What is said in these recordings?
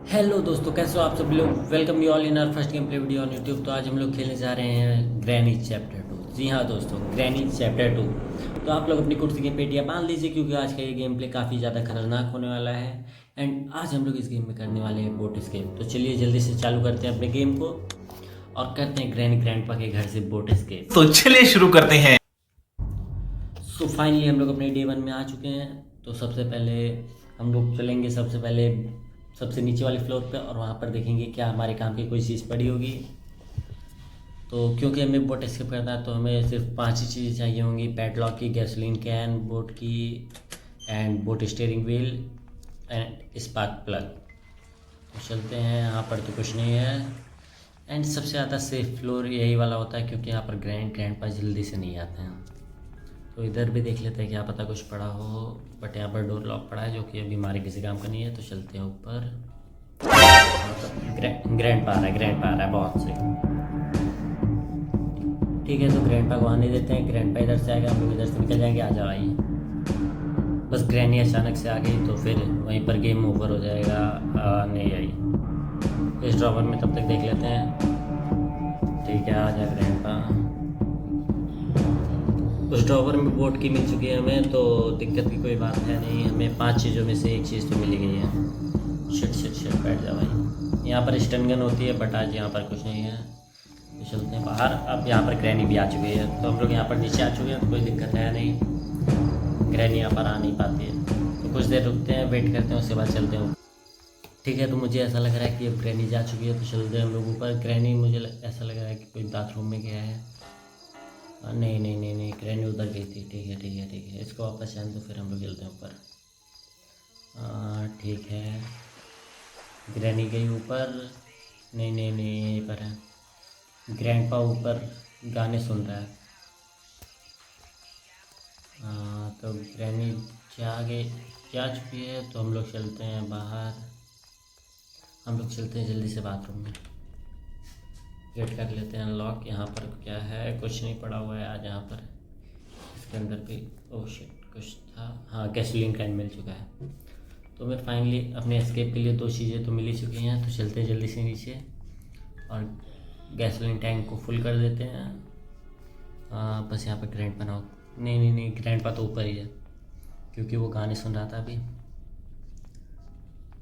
Hello दोस्तों, कैसे हो आप सब लोग। Welcome you all in our first game play video on YouTube. तो आज हम लोग खेलने जा रहे हैं ग्रैनी चैप्टर 2। जी हाँ दोस्तों, ग्रैनी चैप्टर 2। तो आप लोग अपनी कुर्सी की पेटियाँ बांध लीजिए क्योंकि आज का ये गेम प्ले काफ़ी ज़्यादा खतरनाक होने वाला है। एंड आज हम लोग इस गेम में करने वाले हैं बोट स्केप। तो चलिए जल्दी से चालू करते हैं अपने गेम को और करते हैं ग्रैनी ग्रैंडपा के घर से बोट स्केप। तो चलिए शुरू करते हैं। सो फाइनली हम लोग अपने डे 1 में आ चुके हैं। तो सबसे पहले हम लोग चलेंगे सबसे नीचे वाले फ्लोर पे और वहाँ पर देखेंगे क्या हमारे काम की कोई चीज़ पड़ी होगी। तो क्योंकि हमें बोट स्किप करना है तो हमें सिर्फ 5 ही चीज़ें चाहिए होंगी: पैडलॉक की, गैसोलीन कैन, बोट की and boat steering wheel and spark plug. तो चलते हैं, यहाँ पर तो कुछ नहीं है। एंड सबसे ज़्यादा सेफ फ्लोर यही वाला होता है क्योंकि यहाँ पर ग्रैंडपा जल्दी से नहीं आते हैं। तो इधर भी देख लेते हैं, क्या पता कुछ पड़ा हो। बट यहाँ पर डोर लॉक पड़ा है जो कि अभी हमारे किसी काम का नहीं है। तो चलते हैं ऊपर। ग्रैंडपा आ रहा है बहुत से। ठीक है, तो ग्रैंडपा को आने देते हैं। ग्रैंडपा इधर से आएगा, हम लोग इधर से निकल जाएंगे। आ जाओ, आइए। बस ग्रैनी अचानक से आ गई तो फिर वहीं पर गेम ओवर हो जाएगा। नहीं आई इस ड्रॉवर में, तब तक देख लेते हैं। ठीक है, आ जाए ग्रैंडपा। उस ड्रॉवर में बोट की मिल चुकी है हमें, तो दिक्कत की कोई बात है नहीं। हमें 5 चीज़ों में से एक चीज़ तो मिल गई है। शिट बैठ जा भाई। यहाँ पर स्टन गन होती है बट आज यहाँ पर कुछ नहीं है। तो चलते हैं बाहर। अब यहाँ पर ग्रैनी भी आ चुकी है तो हम लोग यहाँ पर नीचे आ चुके हैं, तो कोई दिक्कत है नहीं। ग्रैनी यहाँ पर आ नहीं पाती है तो कुछ देर रुकते हैं, वेट करते हैं, उसके बाद चलते हैं। ठीक है, तो मुझे ऐसा लग रहा है कि अब ग्रैनी जा चुकी है तो चलते हैं हम लोग ऊपर। ग्रैनी ऐसा लग रहा है कि कोई बाथरूम में गया है। नहीं, ग्रैनी उधर गई थी। ठीक है, इसको वापस जाने तो फिर हम लोग चलते हैं ऊपर। ठीक है, ग्रैनी गई ऊपर। नहीं, यहीं पर है। ग्रैंडपा ऊपर गाने सुन रहा है। तो ग्रैनी जा चुकी है तो हम लोग चलते हैं बाहर। हम लोग चलते हैं जल्दी से बाथरूम में। गेट कर लेते हैं लॉक। यहाँ पर क्या है? कुछ नहीं पड़ा हुआ है आज यहाँ पर। इसके अंदर भी ओह शिट कुछ था। हाँ, गैसोलीन कैन मिल चुका है। तो मैं फाइनली अपने एस्केप के लिए 2 चीज़ें तो मिल ही चुकी हैं। तो चलते हैं जल्दी से नीचे और गैसोलीन टैंक को फुल कर देते हैं। बस यहाँ पर ग्रैंड बनाओ। नहीं, ग्रैंडपा तो ऊपर ही है क्योंकि वो गाने सुन रहा था अभी।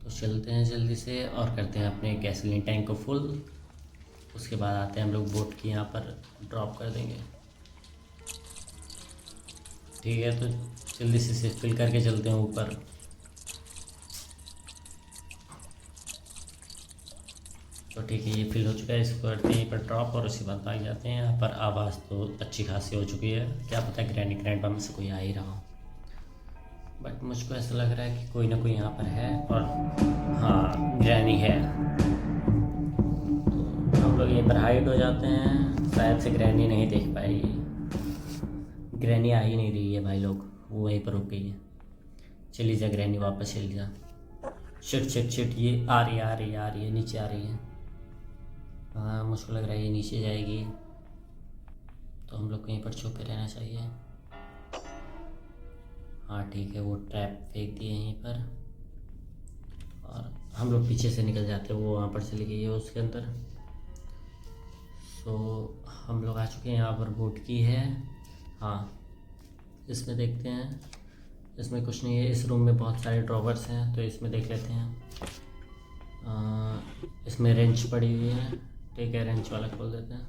तो चलते हैं जल्दी से और करते हैं अपने गैसोलीन टैंक को फुल। उसके बाद आते हैं हम लोग बोट की यहाँ पर ड्रॉप कर देंगे। ठीक है, तो जल्दी से फिल करके चलते हैं ऊपर। तो ठीक है, ये फिल हो चुका है। इसको करते हैं यहीं पर ड्रॉप और उसके बाद भाग जाते हैं। यहाँ पर आवाज़ तो अच्छी खासी हो चुकी है। क्या पता ग्रैंडपा में से कोई आ ही रहा हो, बट मुझको ऐसा लग रहा है कि कोई ना कोई यहाँ पर है। और हाँ, ग्रैनी है। तो हम लोग यहीं पर हाइड हो जाते हैं। शायद से ग्रैनी नहीं देख पाएगी। ग्रैनी आ ही नहीं रही है भाई लोग, वो वहीं पर रुक गई है। चली जा ग्रैनी, वापस चली जा। शिट, ये आ रही है, नीचे आ रही है। हाँ, मुझको लग रहा है ये नीचे जाएगी तो हम लोग कहीं पर छुपे रहना चाहिए। हाँ ठीक है, वो ट्रैप फेंक दिए यहीं पर और हम लोग पीछे से निकल जाते हैं। वो वहाँ पर चली गई है उसके अंदर। सो हम लोग आ चुके हैं। यहाँ पर बोट की है। हाँ, इसमें देखते हैं। इसमें कुछ नहीं है। इस रूम में बहुत सारे ड्रॉवर्स हैं तो इसमें देख लेते हैं। इसमें रेंच पड़ी हुई है। ठीक है, रेंच वाला खोल देते हैं।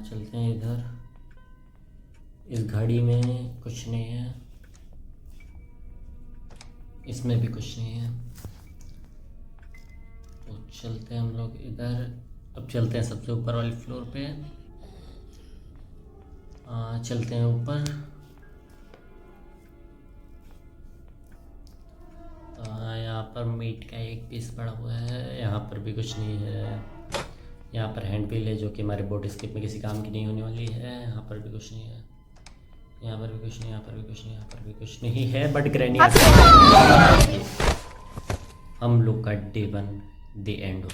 चलते हैं इधर। इस घड़ी में कुछ नहीं है, इसमें भी कुछ नहीं है। तो चलते हैं हम लोग इधर। अब चलते हैं सबसे ऊपर वाली फ्लोर पे। चलते हैं ऊपर। यहाँ पर मीट का एक पीस पड़ा हुआ है। यहाँ पर भी कुछ नहीं है। यहाँ पर हैंड व्हील है जो कि हमारे बोट स्किप में किसी काम की नहीं होने वाली है। यहाँ पर भी कुछ नहीं है। यहाँ पर भी कुछ नहीं, यहाँ पर भी कुछ नहीं, यहाँ पर भी कुछ नहीं है। बट ग्रैनी हम लोग का डे 1 द एंड हो।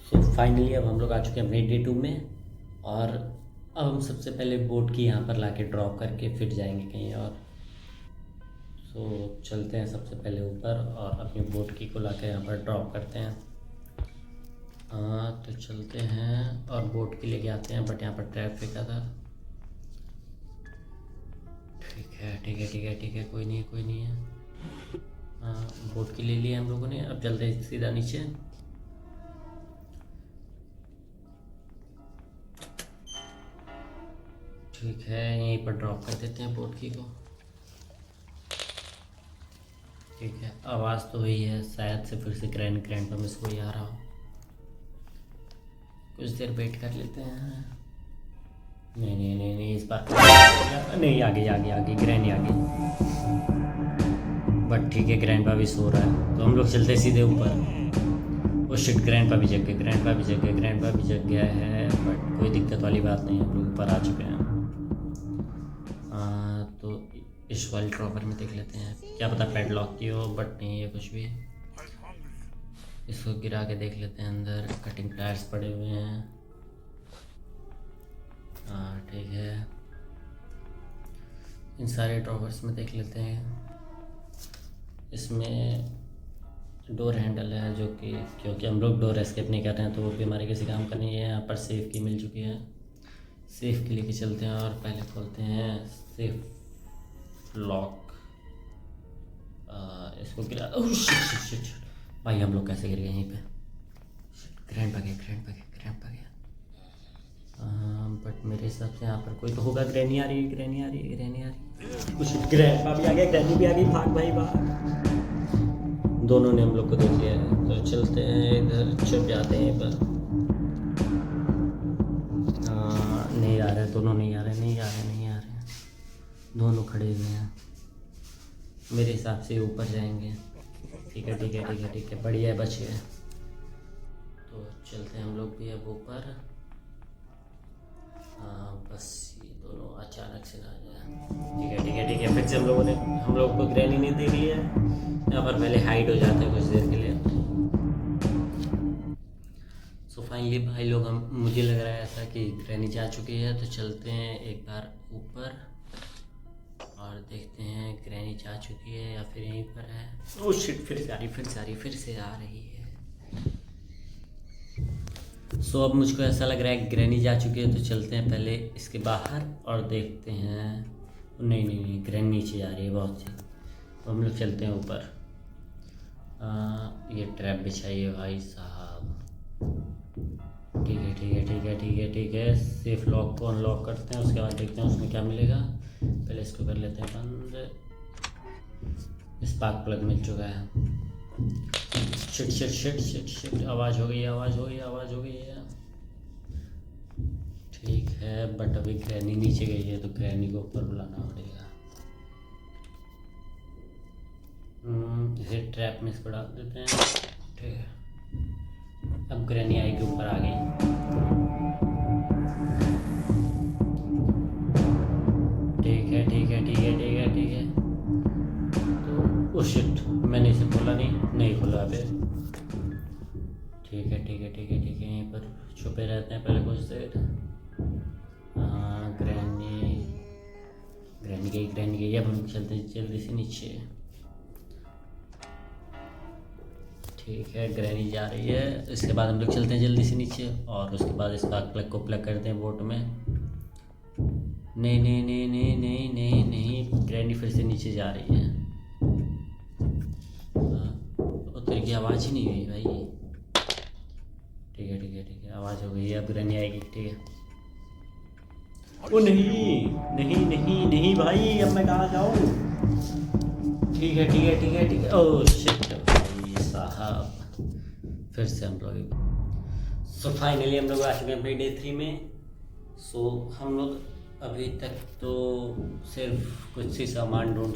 सो फाइनली अब हम लोग आ चुके हैं अपने डे 2 में और अब हम सबसे पहले बोट की यहाँ पर लाके ड्रॉप करके फिर जाएंगे कहीं और। तो चलते हैं सबसे पहले ऊपर और अपनी बोट की को लाकर यहाँ पर ड्रॉप करते हैं। तो चलते हैं और बोट की लेके आते हैं, बट यहाँ पर ट्रैप फेंका था। ठीक है ठीक है ठीक है ठीक है, कोई नहीं है कोई नहीं है। हाँ, बोट की ले लिया हम लोगों ने। अब चलते हैं सीधा नीचे। ठीक है, यहीं पर ड्रॉप कर देते हैं बोट की को। ठीक है, आवाज़ तो हुई है, शायद से फिर से ग्रैंड पर मिस कोई आ रहा हो। कुछ देर वेट कर लेते हैं। नहीं नहीं नहीं नहीं, इस बार नहीं, आगे ग्रैंड आ गई। बट ठीक है, ग्रैंड भी सो रहा है, तो हम लोग चलते सीधे ऊपर। वो शिट, ग्रैंड भी जग गया, ग्रैंड भी जग गया है, बट कोई दिक्कत वाली बात नहीं है, हम लोग ऊपर आ चुके हैं। तो इस वाली ड्रॉपर में देख लेते हैं, क्या पता पैडलॉक की हो, बट नहीं है कुछ भी। इसको गिरा के देख लेते हैं, अंदर कटिंग प्लायर्स पड़े हुए हैं। हाँ ठीक है, इन सारे ड्रॉवर्स में देख लेते हैं। इसमें डोर हैंडल है, जो कि क्योंकि हम लोग डोर एस्केप नहीं कर रहे हैं तो वो भी हमारे किसी काम का नहीं है। यहाँ पर सेफ की मिल चुकी है, सेफ की लेके चलते हैं और पहले खोलते हैं सेफ लॉक। इसको गिरा, शिट भाई, हम लोग कैसे गिर गए यहीं पे। ग्रैंड पा गया। बट मेरे हिसाब से यहाँ पर कोई तो होगा। ग्रैनी आ रही है। कुछ ग्रैंड भी आ गया, ग्रैनी भी आ गई। भाग भाई भाग। दोनों ने हम लोग को देख लिया है, तो चलते हैं इधर, छुप जाते हैं पर। नहीं आ रहे दोनों, नहीं आ रहे। दोनों खड़े हुए हैं, मेरे हिसाब से ऊपर जाएंगे। ठीक है, बढ़िया है, बच गए। तो चलते हैं हम लोग भी अब ऊपर। बस ये दोनों अचानक से ना जाए। ठीक है, फिर से हम लोग को ग्रैनी ने देख लिया। यहाँ पर पहले हाइड हो जाते हैं कुछ देर के लिए। सो फाइनली भाई लोग, मुझे लग रहा है ऐसा कि ग्रैनी जा चुकी है, तो चलते हैं एक बार ऊपर और देखते हैं ग्रैनी जा चुकी है या फिर यहीं पर है। ओह शिट, फिर से आ रही है। सो अब मुझको ऐसा लग रहा है ग्रैनी जा चुकी है, तो चलते हैं पहले इसके बाहर और देखते हैं। नहीं, ग्रैनी नीचे जा रही है बहुत सी, तो हम लोग चलते हैं ऊपर। ये ट्रैप बिछाई है भाई साहब। ठीक है, सेफ लॉक को अनलॉक करते हैं, उसके बाद देखते हैं उसमें क्या मिलेगा। पहले इसको कर लेते हैं बंद। स्पार्क प्लग मिल चुका है। शिट, आवाज़ हो गई है। ठीक है, बट अभी ग्रैनी नीचे गई है, तो ग्रैनी को ऊपर बुलाना पड़ेगा। इसे ट्रैप में इसको डाल देते हैं। ठीक है, अब ग्रैनी आएगी, ऊपर आ गई। ठीक है। तो शिट, मैंने इसे खोला नहीं खोला अबे। ठीक है, यहीं पर छुपे रहते हैं पहले कुछ देर। ग्रैनी गई। अब हम चलते हैं जल्दी से नीचे। ठीक है, ग्रैनी जा रही है, इसके बाद हम लोग चलते हैं जल्दी से नीचे और उसके बाद स्पार्क प्लग को प्लग करते हैं बोट में। नहीं, ग्रैनी फिर से नीचे जा रही है। उतर की आवाज़ ही नहीं हुई भाई। ठीक है, आवाज़ हो गई है, अब ग्रैनी आएगी। ठीक है, ओ नहीं भाई, अब मैं कहाँ जाऊँ। ठीक है। ओह शिट भाई साहब, फिर से हम लोग। सो फाइनली हम लोग आ चुके हैं अपने डे 3 में। सो हम लोग अभी तक तो सिर्फ कुछ ही सामान ढूंढ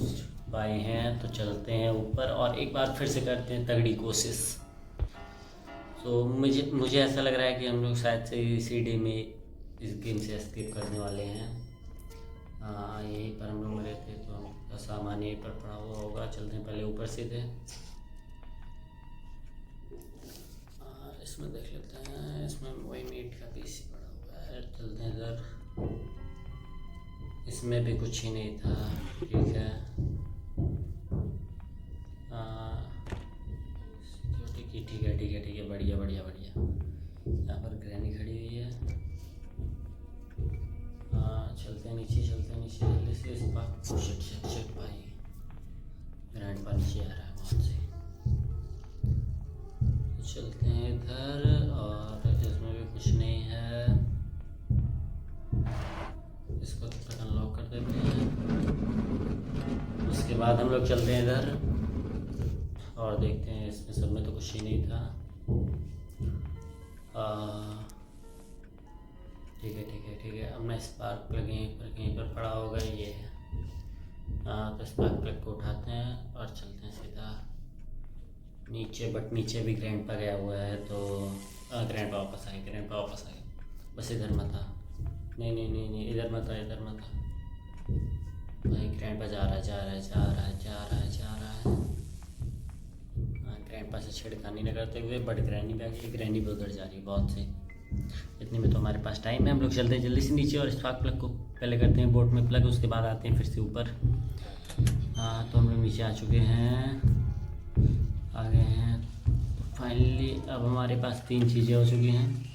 पाए हैं, तो चलते हैं ऊपर और एक बार फिर से करते हैं तगड़ी कोशिश। सो मुझे ऐसा लग रहा है कि हम लोग शायद से इसी डे में इस गेम से एस्केप करने वाले हैं। यहीं पर हम लोग मरे थे, तो हमका सामान यहीं पर पड़ा हुआ होगा। चलते हैं पहले ऊपर सीधे। इसमें देख लेते हैं, इसमें वही मीट का पीस पड़ा हुआ है। चलते हैं इधर, इसमें भी कुछ ही नहीं था। ठीक है, ठीक है ठीक है ठीक है, बढ़िया बढ़िया बढ़िया। यहाँ पर ग्रैनी खड़ी हुई है। हाँ चलते हैं नीचे, चलते हैं नीचे जल्दी से। इस बार शिट शिट शिट भाई, ग्रैंड पा नीचे आ रहा है बहुत से। तो चलते हैं इधर, और इसमें भी कुछ नहीं है। इसको तब तक अनलॉक कर देते हैं। उसके बाद हम लोग चलते हैं इधर और देखते हैं। इसमें सब में तो कुछ ही नहीं था। ठीक है ठीक है ठीक है। अब मैं स्पार्क प्लग कहीं पर पड़ा होगा, ये है। हाँ तो स्पार्क प्लग को उठाते हैं और चलते हैं सीधा नीचे। बट नीचे भी ग्रैंड पा गया हुआ है, तो ग्रैंड पा वापस आ गया, ग्रैंड पा वापस आ गया। बस इधर मत आ, नहीं नहीं नहीं नहीं, इधर मत आ, इधर मत आ भाई। ग्रैंड पा जा रहा है जा रहा है जा रहा है जा रहा है जा रहा है। हाँ ग्रैंड पा से छिड़खानी न करते हुए, बट ग्रैनी पे आ गई। ग्रैनी भी उधर जा रही है बहुत से। इतने में तो हमारे पास टाइम है, हम लोग चलते हैं जल्दी से नीचे और स्पार्क प्लग को पहले करते हैं बोट में प्लग, उसके बाद आते हैं फिर से ऊपर। हाँ तो हम लोग नीचे आ चुके हैं, आ गए हैं फाइनली। अब हमारे पास 3 चीज़ें हो चुकी हैं,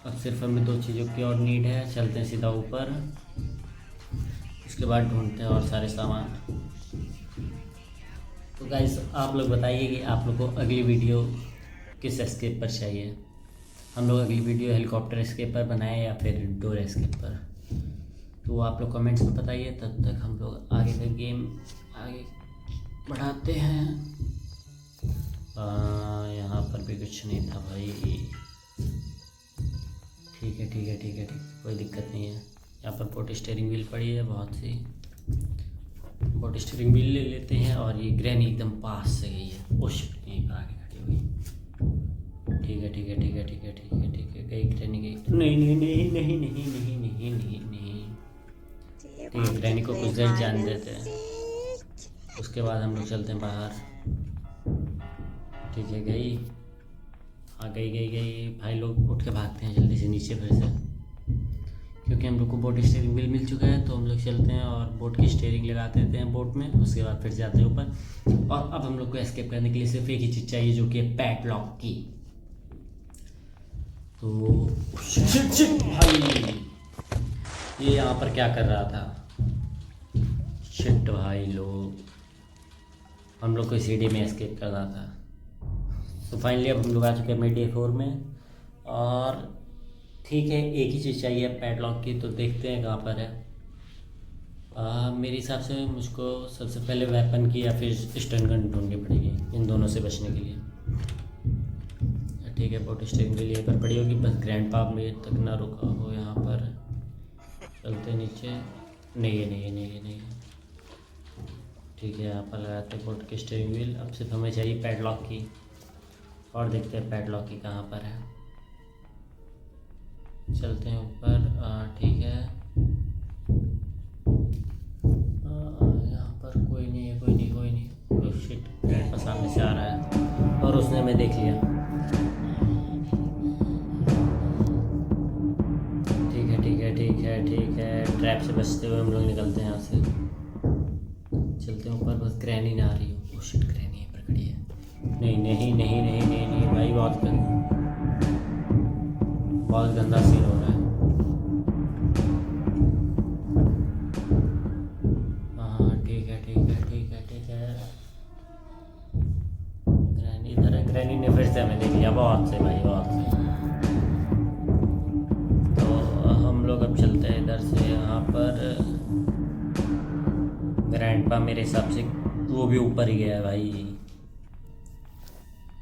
अब सिर्फ हमें 2 चीज़ों की और नीड है। चलते हैं सीधा ऊपर, उसके बाद ढूंढते हैं और सारे सामान। तो गाइस आप लोग बताइए कि आप लोग को अगली वीडियो किस एस्केप पर चाहिए। हम लोग अगली वीडियो हेलीकॉप्टर एस्केप पर बनाएं या फिर डोर एस्केप पर, तो वो आप लोग कमेंट्स में बताइए। तब तक हम लोग आगे का गेम आगे बढ़ाते हैं। यहाँ पर भी कुछ नहीं था भाई। ठीक है ठीक है ठीक है ठीक है, कोई दिक्कत नहीं है। यहाँ पर बोट स्टीयरिंग व्हील पड़ी है बहुत सी, बोट स्टीयरिंग व्हील ले लेते हैं। और ये ग्रैनी एकदम पास से गई है, ओ शिट यहीं पर आगे खड़ी हुई। ठीक है ठीक है ठीक है ठीक है ठीक है ठीक है, गई ग्रैनी गई। नहीं नहीं नहीं नहीं नहीं नहीं नहीं नहीं नहीं, ठीक है ग्रैनी को कुछ देर जाने देते हैं, उसके बाद हम लोग चलते हैं बाहर। ठीक है गई, हाँ गई गई गई भाई। लोग उठ के भागते हैं जल्दी से नीचे फिर से, क्योंकि हम लोग को बोट स्टीयरिंग व्हील मिल चुका है। तो हम लोग चलते हैं और बोट की स्टीयरिंग लगा देते हैं बोट में, उसके बाद फिर जाते हैं ऊपर। और अब हम लोग को एस्केप करने के लिए सिर्फ एक ही चीज़ चाहिए, जो कि है पैडलॉक की। तो शिट शिट भाई, ये यहाँ पर क्या कर रहा था? शिट भाई, हम लोग को सीढ़ी में एस्केप करना था। तो फाइनली अब हम लोग आ चुके हैं डे 4 में, और ठीक है एक ही चीज़ चाहिए पैडलॉक की। तो देखते हैं कहाँ पर है। मेरे हिसाब से मुझको सबसे पहले वेपन की या फिर स्टन गन ढूंढनी पड़ेगी, इन दोनों से बचने के लिए। ठीक है बोट स्टीयरिंग के लिए पर पड़ी होगी, बस ग्रैंड पा मेरे तक ना रुका हो। यहाँ पर चलते नीचे, नहीं है नहीं है नहीं है नहीं है। ठीक है यहाँ पर लगाते हैं बोट की स्टीयरिंग व्हील। अब सिर्फ हमें चाहिए पैडलॉक की, और देखते हैं पैडलॉक की कहाँ पर है। चलते हैं ऊपर। ठीक है यहाँ पर कोई नहीं है, कोई नहीं कोई नहीं। तो शिट ग्रैंड पा सामने से आ रहा है और उसने हमें देख लिया। ठीक है ठीक है ठीक है ठीक है, ट्रैप से बचते हुए हम लोग निकलते हैं यहाँ से। चलते हैं ऊपर, बस ग्रैनी ना आ रही हो। वो शिट ग्रैनी है पर खड़ी है। नहीं नहीं नहीं नहीं नहीं नहीं भाई, बहुत गंदा सीन हो रहा है। हाँ ठीक है ठीक है ठीक है ठीक है। ग्रैनी इधर है, ग्रैनी ने फिर से हमें देख लिया। बहुत से भाई बहुत से। तो हम लोग अब चलते हैं इधर से। यहाँ पर ग्रैंडपा मेरे हिसाब से वो भी ऊपर ही गया है भाई।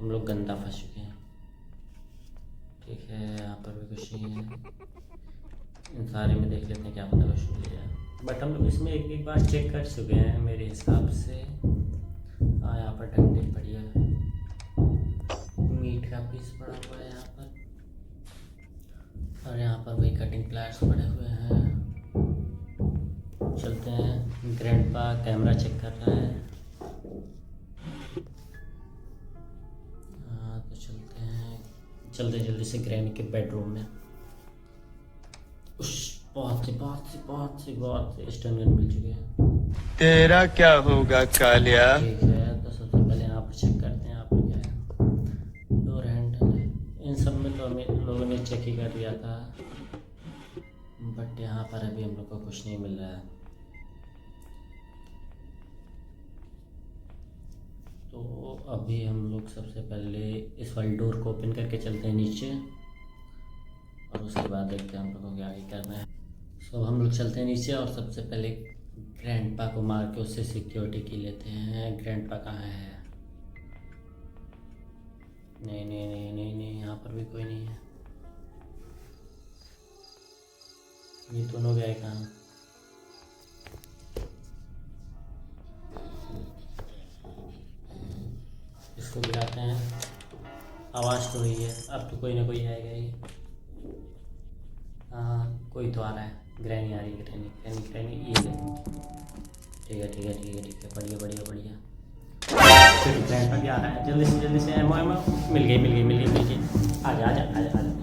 हम लोग गंदा फंस चुके हैं। ठीक है यहाँ पर भी कुछ नहीं है। इन सारे में देख लेते हैं, क्या पता कुछ मिल जाए। बट हम लोग इसमें एक बार चेक कर चुके हैं मेरे हिसाब से। हाँ यहाँ पर डंडे पड़ी है, मीट का पीस पड़ा हुआ है यहाँ पर, और यहाँ पर वही कटिंग प्लायर्स पड़े हुए हैं। चलते हैं, ग्रैंडपा कैमरा चेक कर रहा है। हाँ तो चलते हैं, चलते जल्दी से ग्रैनी के बेडरूम में। बहुत से स्टन गन मिल चुके हैं। तेरा क्या होगा कालिया? ठीक है तो सबसे पहले यहाँ पर चेक करते हैं यहाँ पर क्या है। सिक्योरिटी कर दिया था, बट यहाँ पर अभी हम लोग को कुछ नहीं मिल रहा है। तो अभी हम लोग सबसे पहले इस वाली डोर को ओपन करके चलते हैं नीचे, और उसके बाद देखते हैं हम लोग को क्या आगे करना है। सो हम लोग चलते हैं नीचे, और सबसे पहले ग्रैंडपा को मार के उससे सिक्योरिटी की लेते हैं। ग्रैंडपा कहाँ है? नहीं नहीं नहीं नहीं नहीं, यहाँ पर भी कोई नहीं है। ये दोनों गए कहाँ? इसको गिराते हैं। आवाज़ तो हुई है, अब तो कोई ना कोई आएगा ही। हाँ, कोई तो आ रहा है। ग्रैनी आ रही है, ग्रैनी ग्रैनी ग्रैनी, ये ले। ठीक है ठीक है ठीक है ठीक है, बढ़िया बढ़िया बढ़िया। फिर ग्रैंडपा भी आ रहा है, जल्दी से एमओ एमओ। मिल गई। आजा आजा आजा आजा।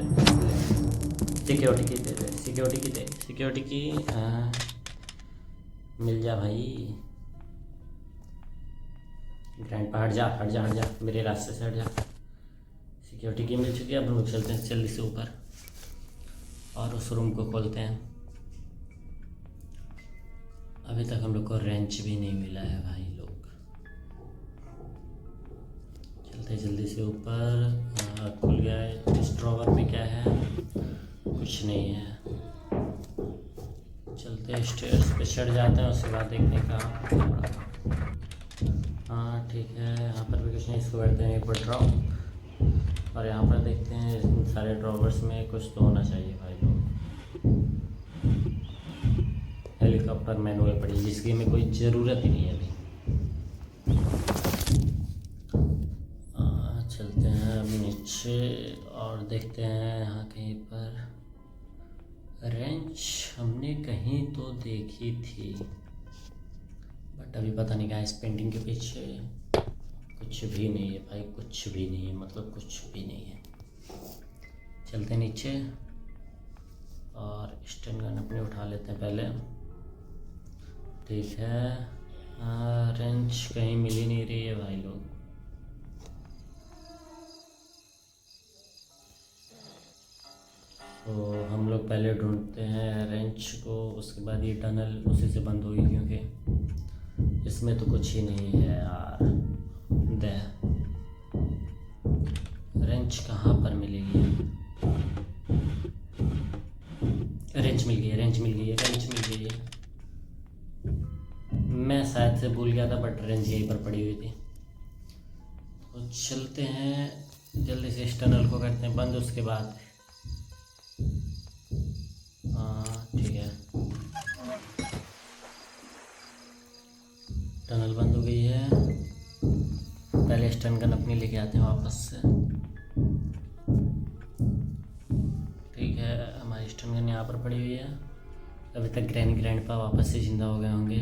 सिक्योरिटी की दे, सिक्योरिटी की। हाँ, मिल जा भाई। ग्रैंडपा हट जा, मेरे रास्ते से हट जा। सिक्योरिटी की मिल चुकी है। अब हम लोग चलते हैं जल्दी से ऊपर, और उस रूम को खोलते हैं। अभी तक हम लोग को रेंच भी नहीं मिला है भाई लोग। चलते जल्दी से ऊपर। खुल गया है। इस ड्रॉवर में क्या है? कुछ नहीं है। चलते स्टेयर्स पे चढ़ जाते हैं, उसके बाद देखते हैं कहाँ। हाँ ठीक है, यहाँ पर भी कुछ नहीं। इसको करते हैं एक बार ड्रॉप, और यहाँ पर देखते हैं इन सारे ड्रॉवर्स में कुछ तो होना चाहिए भाई लोग। हेलीकॉप्टर मैनुअल पड़ी, जिसकी में कोई ज़रूरत ही नहीं है अभी। चलते हैं अब नीचे, और देखते हैं यहाँ कहीं पर रेंच हमने कहीं तो देखी थी, बट अभी पता नहीं कहाँ। इस पेंटिंग के पीछे कुछ भी नहीं है भाई, कुछ भी नहीं है, मतलब कुछ भी नहीं है। चलते नीचे, और स्टन गन अपने उठा लेते हैं पहले। ठीक है। रेंच कहीं मिल ही नहीं रही है भाई लोग। तो हम लोग पहले ढूंढते हैं रेंच को, उसके बाद ये टनल उसी से बंद होगी, क्योंकि इसमें तो कुछ ही नहीं है यार। दे रेंच कहाँ पर मिलेगी? रेंच मिल गई है। मैं शायद से भूल गया था, बट रेंच यहीं पर पड़ी हुई थी। तो चलते हैं जल्दी से, इस टनल को करते हैं बंद, उसके बाद। हाँ ठीक है, टनल बंद हो गई है। पहले स्टन गन अपनी लेके आते हैं वापस से। ठीक है, हमारी स्टन गन यहाँ पर पड़ी हुई है। अभी तक ग्रैंडपा वापस से ज़िंदा हो गए होंगे,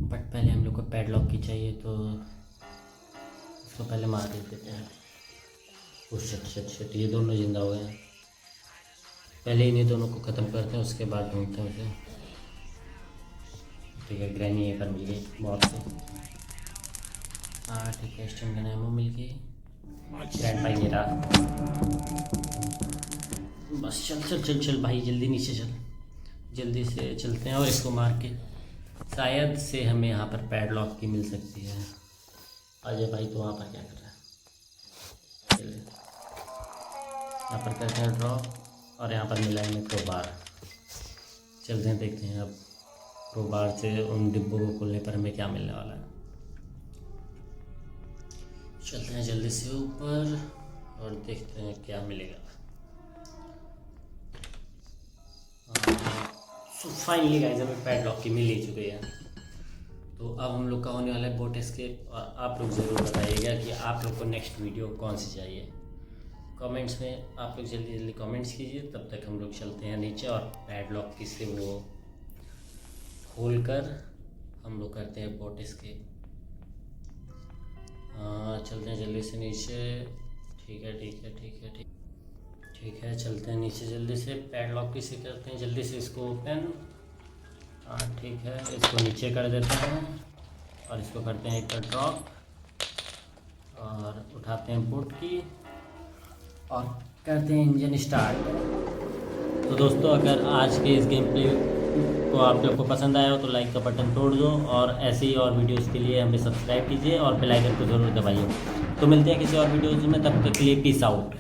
बट पहले हम लोग को पैडलॉक की चाहिए, तो इसको पहले मार देते हैं। शिट, ये दोनों ज़िंदा हो गए हैं। पहले इन्हीं दोनों को ख़त्म करते हैं, उसके बाद ढूंढते हैं उसे। ठीक है, ग्रैनी ये पर मिल गई बहुत से। हाँ ठीक है, स्टन गन एमो मिल गई। ग्रैंडपा ये रहा। बस चल भाई, जल्दी नीचे चल, जल्दी से चलते हैं, और इसको मार के शायद से हमें यहाँ पर पैडलॉक की मिल सकती है। अजय भाई तो वहाँ पर क्या कर रहा है? चलिए यहाँ पर करते हैं ड्रॉप, और यहाँ पर मिला है हमें क्रोबार। चलते हैं, देखते हैं अब क्रोबार से उन डिब्बों को खोलने पर हमें क्या मिलने वाला है। चलते हैं जल्दी से ऊपर, और देखते हैं क्या मिलेगा। सो फाइनली गाइस, हमें पैडलॉक की मिल ही चुकी है। तो अब हम लोग का होने वाला है बोट एस्केप, और आप लोग ज़रूर बताइएगा कि आप लोग को नेक्स्ट वीडियो कौन सी चाहिए। कमेंट्स में आप लोग जल्दी कमेंट्स कीजिए। तब तक हम लोग चलते हैं नीचे, और पैडलॉक की से वो खोल कर हम लोग करते हैं बोट एस्केप। चलते हैं जल्दी से नीचे। ठीक है, चलते हैं नीचे जल्दी से। पैडलॉक की से करते हैं जल्दी से इसको ओपन। ठीक है, इसको नीचे कर देते हैं, और इसको करते हैं एक ड्रॉप, और उठाते हैं बोट की, और करते हैं इंजन स्टार्ट। तो दोस्तों, अगर आज के इस गेम प्ले को आप लोग को पसंद आया हो तो लाइक का बटन तोड़ दो, और ऐसे ही और वीडियोस के लिए हमें सब्सक्राइब कीजिए और बेल आइकन को ज़रूर दबाइए। तो मिलते हैं किसी और वीडियोस में, तब तक के लिए पीस आउट।